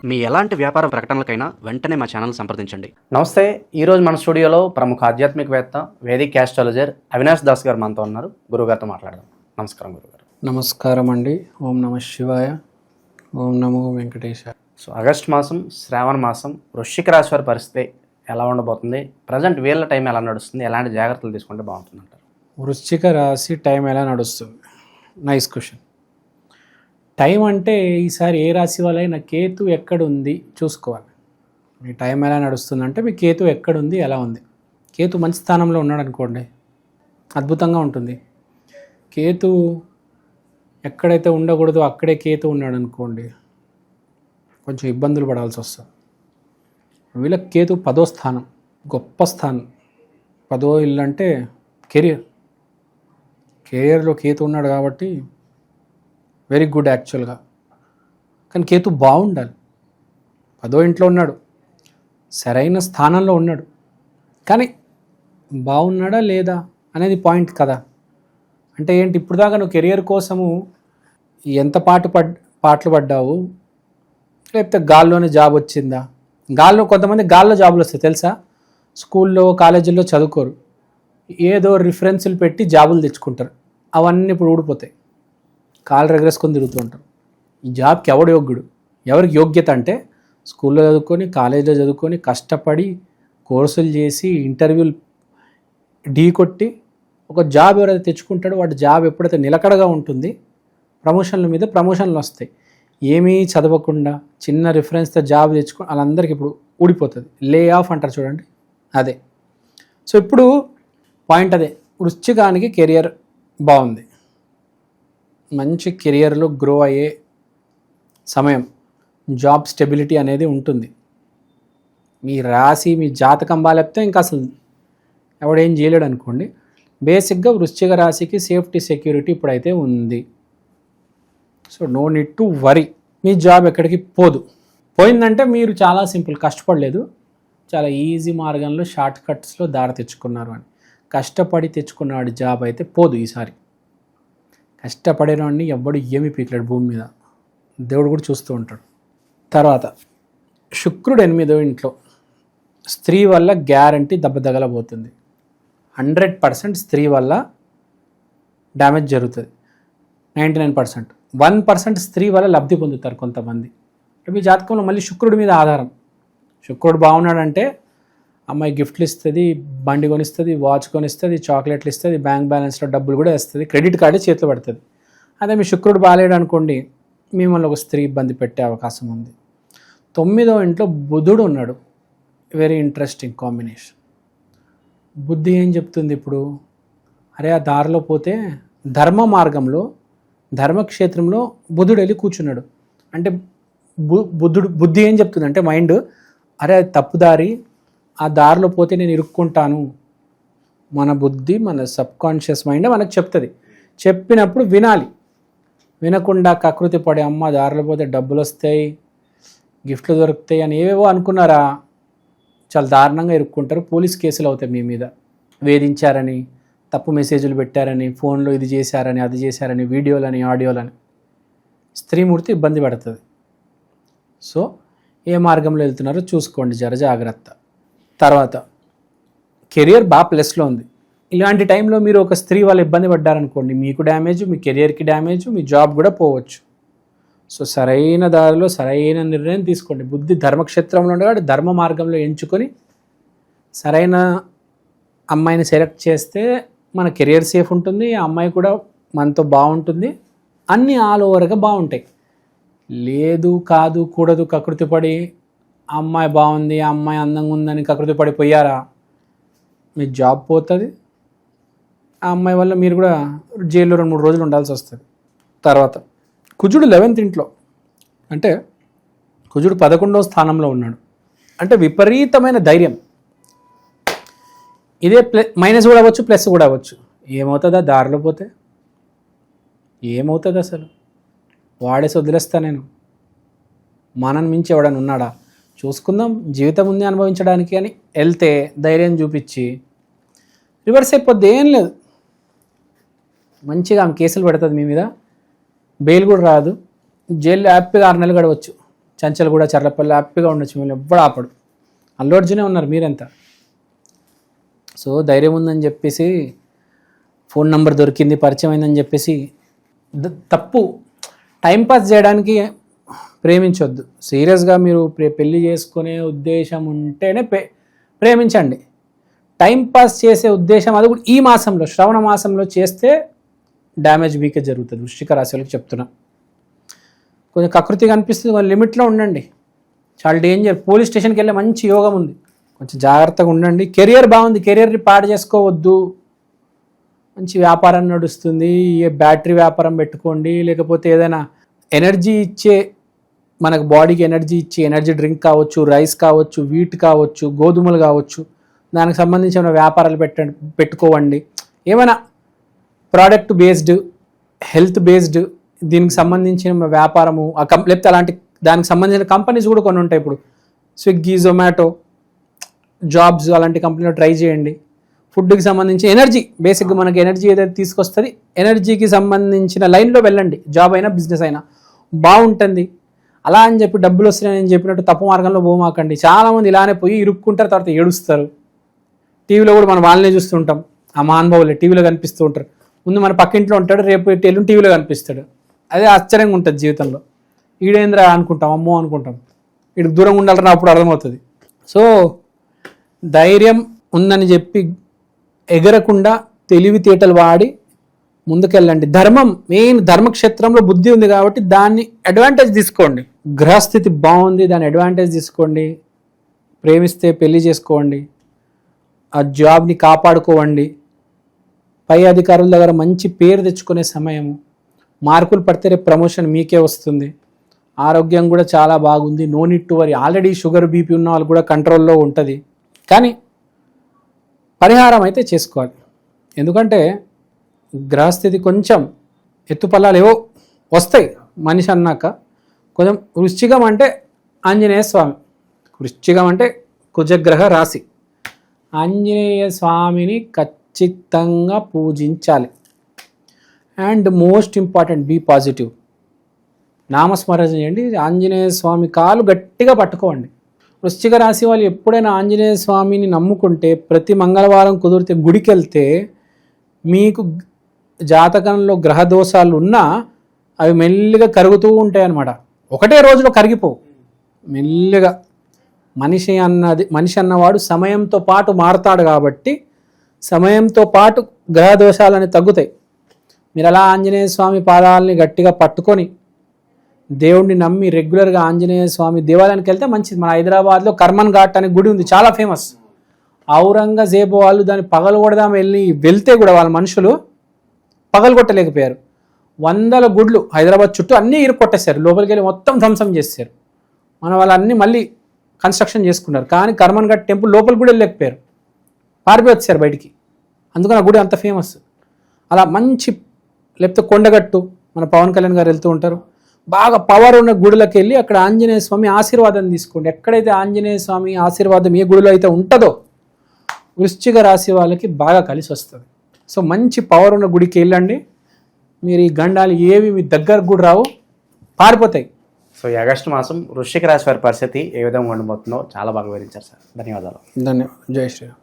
మీ ఎలాంటి వ్యాపార ప్రకటనలకైనా వెంటనే మా ఛానల్ సంప్రదించండి. నమస్తే. ఈరోజు మన స్టూడియోలో ప్రముఖ ఆధ్యాత్మికవేత్త, వేదిక్ ఆస్ట్రాలజర్ అవినాష్ దాస్ గారు మనతో ఉన్నారు. గురుగారితో మాట్లాడదాం. నమస్కారం గురుగారు. నమస్కారం అండి. ఓం నమ శివాయ, ఓం నమో వెంకటేశాయ. సో ఆగస్టు మాసం, శ్రావణ మాసం, వృశ్చిక రాశి వారి పరిస్థితి ఎలా ఉండబోతుంది? ప్రజెంట్ వీళ్ళ టైం ఎలా నడుస్తుంది? ఎలాంటి జాగ్రత్తలు తీసుకుంటే బాగుంటుంది అంటారు? వృశ్చిక రాశి టైం ఎలా నడుస్తుంది? Nice question. టైం అంటే ఈసారి ఏ రాశి వాళ్ళైనా కేతు ఎక్కడుంది చూసుకోవాలి. మీ టైం ఎలా నడుస్తుంది అంటే మీ కేతు ఎక్కడుంది, ఎలా ఉంది. కేతు మంచి స్థానంలో ఉన్నాడు అనుకోండి, అద్భుతంగా ఉంటుంది. కేతు ఎక్కడైతే ఉండకూడదో అక్కడే కేతు ఉన్నాడు అనుకోండి, కొంచెం ఇబ్బందులు పడాల్సి వస్తుంది. వీళ్ళకి కేతు 10వ స్థానం, గొప్ప స్థానం. 10వ ఇల్లు అంటే కెరియర్లో కేతు ఉన్నాడు కాబట్టి వెరీ గుడ్ యాక్చువల్గా. కానీ కేతు బాగుండాలి. 10వ ఇంట్లో ఉన్నాడు, సరైన స్థానంలో ఉన్నాడు, కానీ బాగున్నాడా లేదా అనేది పాయింట్ కదా. అంటే ఏంటి, ఇప్పుడు దాకా నువ్వు కెరియర్ కోసము ఎంత పాటలు పడ్డావు, లేకపోతే గాల్లోనే జాబ్ వచ్చిందా? కొంతమంది గాల్లో జాబులు వస్తాయి తెలుసా. స్కూల్లో కాలేజీల్లో చదువుకోరు, ఏదో రిఫరెన్సులు పెట్టి జాబులు తెచ్చుకుంటారు. అవన్నీ ఇప్పుడు ఊడిపోతాయి, కాళ్ళు రెగరేసుకొని తిరుగుతూ ఉంటారు. ఈ జాబ్కి ఎవడు యోగ్యుడు? ఎవరికి యోగ్యత అంటే స్కూల్లో చదువుకొని, కాలేజీలో చదువుకొని, కష్టపడి కోర్సులు చేసి, ఇంటర్వ్యూలు ఢీ కొట్టి ఒక జాబ్ ఎవరైతే తెచ్చుకుంటాడో వాడి జాబ్ ఎప్పుడైతే నిలకడగా ఉంటుంది, ప్రమోషన్ల మీద ప్రమోషన్లు వస్తాయి. ఏమీ చదవకుండా చిన్న రిఫరెన్స్తో జాబ్ తెచ్చుకో వాళ్ళందరికీ ఇప్పుడు ఊడిపోతుంది. లే ఆఫ్ అంటారు చూడండి, అదే. సో ఇప్పుడు పాయింట్ అదే. వృశ్చికానికి కెరియర్ బాగుంది, మంచి కెరియర్లో గ్రో అయ్యే సమయం, జాబ్ స్టెబిలిటీ అనేది ఉంటుంది. మీ రాశి, మీ జాతకం బాగాలేకపోతే ఇంకా అసలు ఎవడేం చేయలేడు అనుకోండి. బేసిక్గా వృశ్చిక రాశికి సేఫ్టీ, సెక్యూరిటీ ఇప్పుడైతే ఉంది. So no need to worry. మీ జాబ్ ఎక్కడికి పోయిందంటే మీరు చాలా సింపుల్, కష్టపడలేదు, చాలా ఈజీ మార్గంలో, షార్ట్ కట్స్లో దారి తెచ్చుకున్నారు అని. కష్టపడి తెచ్చుకున్నాడు జాబ్ అయితే పోదు ఈసారి. కష్టపడేవాడిని ఎవ్వడు ఏమీ పీకలేడు భూమి మీద, దేవుడు కూడా చూస్తూ ఉంటాడు. తర్వాత శుక్రుడు 8వ ఇంట్లో, స్త్రీ వల్ల గ్యారంటీ దెబ్బ తగలబోతుంది. 100% స్త్రీ వల్ల డ్యామేజ్ జరుగుతుంది. 99%. 1% స్త్రీ వల్ల లబ్ధి పొందుతారు కొంతమంది. మీ జాతకంలో మళ్ళీ శుక్రుడి మీద ఆధారం. శుక్రుడు బాగున్నాడంటే అమ్మాయి గిఫ్ట్లు ఇస్తుంది, బండి కొనిస్తుంది, వాచ్ కొనిస్తుంది, చాక్లెట్లు ఇస్తుంది, బ్యాంక్ బ్యాలెన్స్లో డబ్బులు కూడా ఇస్తుంది, క్రెడిట్ కార్డే చేతిలో పడుతుంది. అదే మీ శుక్రుడు బాగాలేడు అనుకోండి, మిమ్మల్ని ఒక స్త్రీ ఇబ్బంది పెట్టే అవకాశం ఉంది. 9వ ఇంట్లో బుధుడు ఉన్నాడు, వెరీ ఇంట్రెస్టింగ్ కాంబినేషన్. బుద్ధి ఏం చెప్తుంది ఇప్పుడు? అరే ఆ దారిలో పోతే ధర్మ మార్గంలో, ధర్మక్షేత్రంలో బుధుడు వెళ్ళి కూర్చున్నాడు అంటే బుద్ధి ఏం చెప్తుంది అంటే మైండ్, అరే అది తప్పుదారి, ఆ దారిలో పోతే నేను ఇరుక్కుంటాను. మన బుద్ధి, మన సబ్కాన్షియస్ మైండ్ మనకు చెప్తుంది. చెప్పినప్పుడు వినాలి. వినకుండా కకృతి పడే, అమ్మ దారిలో పోతే డబ్బులు వస్తాయి, గిఫ్ట్లు దొరుకుతాయి అని ఏవేవో అనుకున్నారా, చాలా దారుణంగా ఇరుక్కుంటారు. పోలీస్ కేసులు అవుతాయి మీ మీద. వేధించారని, తప్పు మెసేజ్లు పెట్టారని, ఫోన్లో ఇది చేశారని, అది చేశారని, వీడియోలని, ఆడియోలని. స్త్రీమూర్తి ఇబ్బంది పడుతుంది. సో ఏ మార్గంలో వెళ్తున్నారో చూసుకోండి, జాగ్రత్త. తర్వాత కెరియర్ బాగా ప్లస్లో ఉంది. ఇలాంటి టైంలో మీరు ఒక స్త్రీ వాళ్ళు ఇబ్బంది పడ్డారనుకోండి, మీకు డ్యామేజ్, మీ కెరియర్కి డ్యామేజ్, మీ జాబ్ కూడా పోవచ్చు. సో సరైన దారిలో సరైన నిర్ణయం తీసుకోండి. బుద్ధి ధర్మక్షేత్రంలో ఉండేవాడు, ధర్మ మార్గంలో ఎంచుకొని సరైన అమ్మాయిని సెలెక్ట్ చేస్తే మన కెరియర్ సేఫ్ ఉంటుంది, ఆ అమ్మాయి కూడా మనతో బాగుంటుంది, అన్నీ ఆల్ ఓవర్గా బాగుంటాయి. లేదు, కాదు, కూడదు, కకృతి పడి ఆ అమ్మాయి బాగుంది, ఆ అమ్మాయి అందంగా ఉందని కకృతి పడిపోయారా, మీ జాబ్ పోతుంది. ఆ అమ్మాయి వల్ల మీరు కూడా జైల్లో 2-3 రోజులు ఉండాల్సి వస్తుంది. తర్వాత కుజుడు 11th ఇంట్లో, అంటే కుజుడు 11వ స్థానంలో ఉన్నాడు. అంటే విపరీతమైన ధైర్యం. ఇదే మైనస్ కూడా అవ్వచ్చు, ప్లస్ కూడా అవ్వచ్చు. ఏమవుతుందా దారిలో పోతే? ఏమవుతుంది అసలు? వాడేసి వదిలేస్తా నేను, మనని మించి ఎవడని ఉన్నాడా, చూసుకుందాం, జీవితం ఉంది అనుభవించడానికి అని వెళ్తే ధైర్యం చూపించి రివర్స్ అయిపోద్ది. ఏం లేదు, మంచిగా ఆమె కేసులు పెడుతుంది మీ మీద, బెయిల్ కూడా రాదు, జైల్లో హ్యాపీగా 6 నెలలు గడవచ్చు. చంచల్ కూడా చర్లపల్లి హ్యాపీగా ఉండొచ్చు, మిమ్మల్ని ఎవ్వడు ఆపడు. అల్లు అర్జునే ఉన్నారు మీరెంత. సో ధైర్యం ఉందని చెప్పేసి ఫోన్ నెంబర్ దొరికింది పరిచయం అయిందని చెప్పేసి తప్పు. టైంపాస్ చేయడానికి ప్రేమించొద్దు. సీరియస్గా మీరు పెళ్ళి చేసుకునే ఉద్దేశం ఉంటేనే ప్రేమించండి. టైంపాస్ చేసే ఉద్దేశం అది కూడా ఈ మాసంలో, శ్రవణ మాసంలో చేస్తే డ్యామేజ్ మీకే జరుగుతుంది. వృశ్చిక రాశి వాళ్ళకి చెప్తున్నా. కొంచెం కకృతిగా అనిపిస్తుంది, కొంచెం లిమిట్లో ఉండండి. చాలా డేంజర్. పోలీస్ స్టేషన్కి వెళ్ళే మంచి యోగం ఉంది, కొంచెం జాగ్రత్తగా ఉండండి. కెరియర్ బాగుంది, కెరియర్ని పాడు చేసుకోవద్దు. మంచి వ్యాపారం నడుస్తుంది. ఏ బ్యాటరీ వ్యాపారం పెట్టుకోండి, లేకపోతే ఏదైనా ఎనర్జీ ఇచ్చే, మనకు బాడీకి ఎనర్జీ ఇచ్చే ఎనర్జీ డ్రింక్ కావచ్చు, రైస్ కావచ్చు, వీట్ కావచ్చు, గోధుమలు కావచ్చు, దానికి సంబంధించిన వ్యాపారాలు పెట్టుకోవండి. ఏమైనా ప్రోడక్ట్ బేస్డ్, హెల్త్ బేస్డ్, దీనికి సంబంధించిన వ్యాపారము లేకపోతే అలాంటి దానికి సంబంధించిన కంపెనీస్ కూడా కొన్ని ఉంటాయి. ఇప్పుడు స్విగ్గీ, జొమాటో, జాబ్స్ అలాంటి కంపెనీలో ట్రై చేయండి. ఫుడ్కి సంబంధించి ఎనర్జీ, బేసిక్గా మనకి ఎనర్జీ ఏదైతే తీసుకొస్తుంది, ఎనర్జీకి సంబంధించిన లైన్లో వెళ్ళండి. జాబ్ అయినా బిజినెస్ అయినా బాగుంటుంది. అలా అని చెప్పి డబ్బులు వస్తున్నాయని నేను చెప్పినట్టు తప్పు మార్గంలో పోమాకండి. చాలామంది ఇలానే పోయి ఇరుక్కుంటారు, తర్వాత ఏడుస్తారు. టీవీలో కూడా మనం వాళ్ళనే చూస్తుంటాం. ఆ మహానుభావులే టీవీలో కనిపిస్తూ ఉంటారు. ముందు మన పక్కింట్లో ఉంటాడు, రేపు ఎల్లుండి టీవీలో కనిపిస్తాడు. అదే ఆశ్చర్యంగా ఉంటుంది జీవితంలో. ఈడేంద్రా అనుకుంటాం, అమ్మో అనుకుంటాం. వీడికి దూరంగా ఉండాలని అప్పుడు అర్థమవుతుంది. సో ధైర్యం ఉందని చెప్పి ఎగరకుండా తెలివితేటలు వాడి ముందుకెళ్ళండి. ధర్మం మెయిన్, ధర్మక్షేత్రంలో బుద్ధి ఉంది కాబట్టి దాన్ని అడ్వాంటేజ్ తీసుకోండి. గ్రహస్థితి బాగుంది, దాన్ని అడ్వాంటేజ్ తీసుకోండి. ప్రేమిస్తే పెళ్లి చేసుకోండి, ఆ జాబ్ని కాపాడుకోవండి. పై అధికారుల దగ్గర మంచి పేరు తెచ్చుకునే సమయము. మార్కులు పడితే రేపు ప్రమోషన్ మీకే వస్తుంది. ఆరోగ్యం కూడా చాలా బాగుంది, no need to worry. Already sugar BP ఉన్న వాళ్ళు కూడా కంట్రోల్లో ఉంటుంది. కానీ పరిహారం అయితే చేసుకోవాలి. ఎందుకంటే గ్రహస్థితి కొంచెం ఎత్తుపల్లాలు ఏవో వస్తాయి మనిషి అన్నాక. కొంచెం వృశ్చికం అంటే ఆంజనేయ స్వామి, వృశ్చికం అంటే కుజగ్రహ రాశి. ఆంజనేయ స్వామిని ఖచ్చితంగా పూజించాలి. And most important, be positive. నామస్మరణ చేయండి. ఆంజనేయ స్వామి కాలు గట్టిగా పట్టుకోండి. వృశ్చిక రాశి వాళ్ళు ఎప్పుడైనా ఆంజనేయ స్వామిని నమ్ముకుంటే, ప్రతి మంగళవారం కుదిరితే గుడికి వెళ్తే, మీకు జాతకంలో గ్రహ దోషాలు ఉన్నా అవి మెల్లిగా కరుగుతూ ఉంటాయి అన్నమాట. ఒకటే రోజులో కరిగిపోవు, మెల్లిగా. మనిషి అన్నవాడు సమయంతో పాటు మారుతాడు కాబట్టి సమయంతో పాటు గ్రహ దోషాలని తగ్గుతాయి. మీరు అలా ఆంజనేయ స్వామి పాదాలని గట్టిగా పట్టుకొని దేవుణ్ణి నమ్మి రెగ్యులర్గా ఆంజనేయ స్వామి దేవాలయానికి వెళ్తే మంచిది. మన హైదరాబాద్లో కర్మన్ ఘాట్ అనే గుడి ఉంది, చాలా ఫేమస్. ఔరంగజేబు వాళ్ళు దాన్ని పగలగొడదాం వెళ్తే కూడా వాళ్ళ మనుషులు పగలగొట్టలేకపోయారు. 100 గుడ్లు హైదరాబాద్ చుట్టూ అన్నీ ఇరుక్కొట్టేశారు, లోపలికి వెళ్ళి మొత్తం ధ్వంసం చేశారు. మన వాళ్ళన్నీ మళ్ళీ కన్స్ట్రక్షన్ చేసుకున్నారు. కానీ కర్మన్ ఘాట్ టెంపుల్ లోపలికి కూడా వెళ్ళలేకపోయారు, పారిపోయి వచ్చారు బయటికి. అందుకని ఆ గుడి అంత ఫేమస్. అలా మంచి, లేకపోతే కొండగట్టు, మన పవన్ కళ్యాణ్ గారు వెళ్తూ ఉంటారు, బాగా పవర్ ఉన్న గుడులకు వెళ్ళి అక్కడ ఆంజనేయ స్వామి ఆశీర్వాదం తీసుకోండి. ఎక్కడైతే ఆంజనేయ స్వామి ఆశీర్వాదం ఏ గుడిలో అయితే ఉంటుందో వృశ్చిక రాశి వాళ్ళకి బాగా కలిసి వస్తుంది. సో మంచి పవర్ ఉన్న గుడికి వెళ్ళండి. మీరు ఈ గండాలు ఏవి మీ దగ్గరకు కూడా రావు, పారిపోతాయి. సో ఈ ఆగస్టు మాసం వృశ్చిక రాశి వారి పరిస్థితి ఏ విధంగా ఉండబోతుందో చాలా బాగా వివరించారు సార్. ధన్యవాదాలు. ధన్యవాదాలు. జై శ్రీరామ్.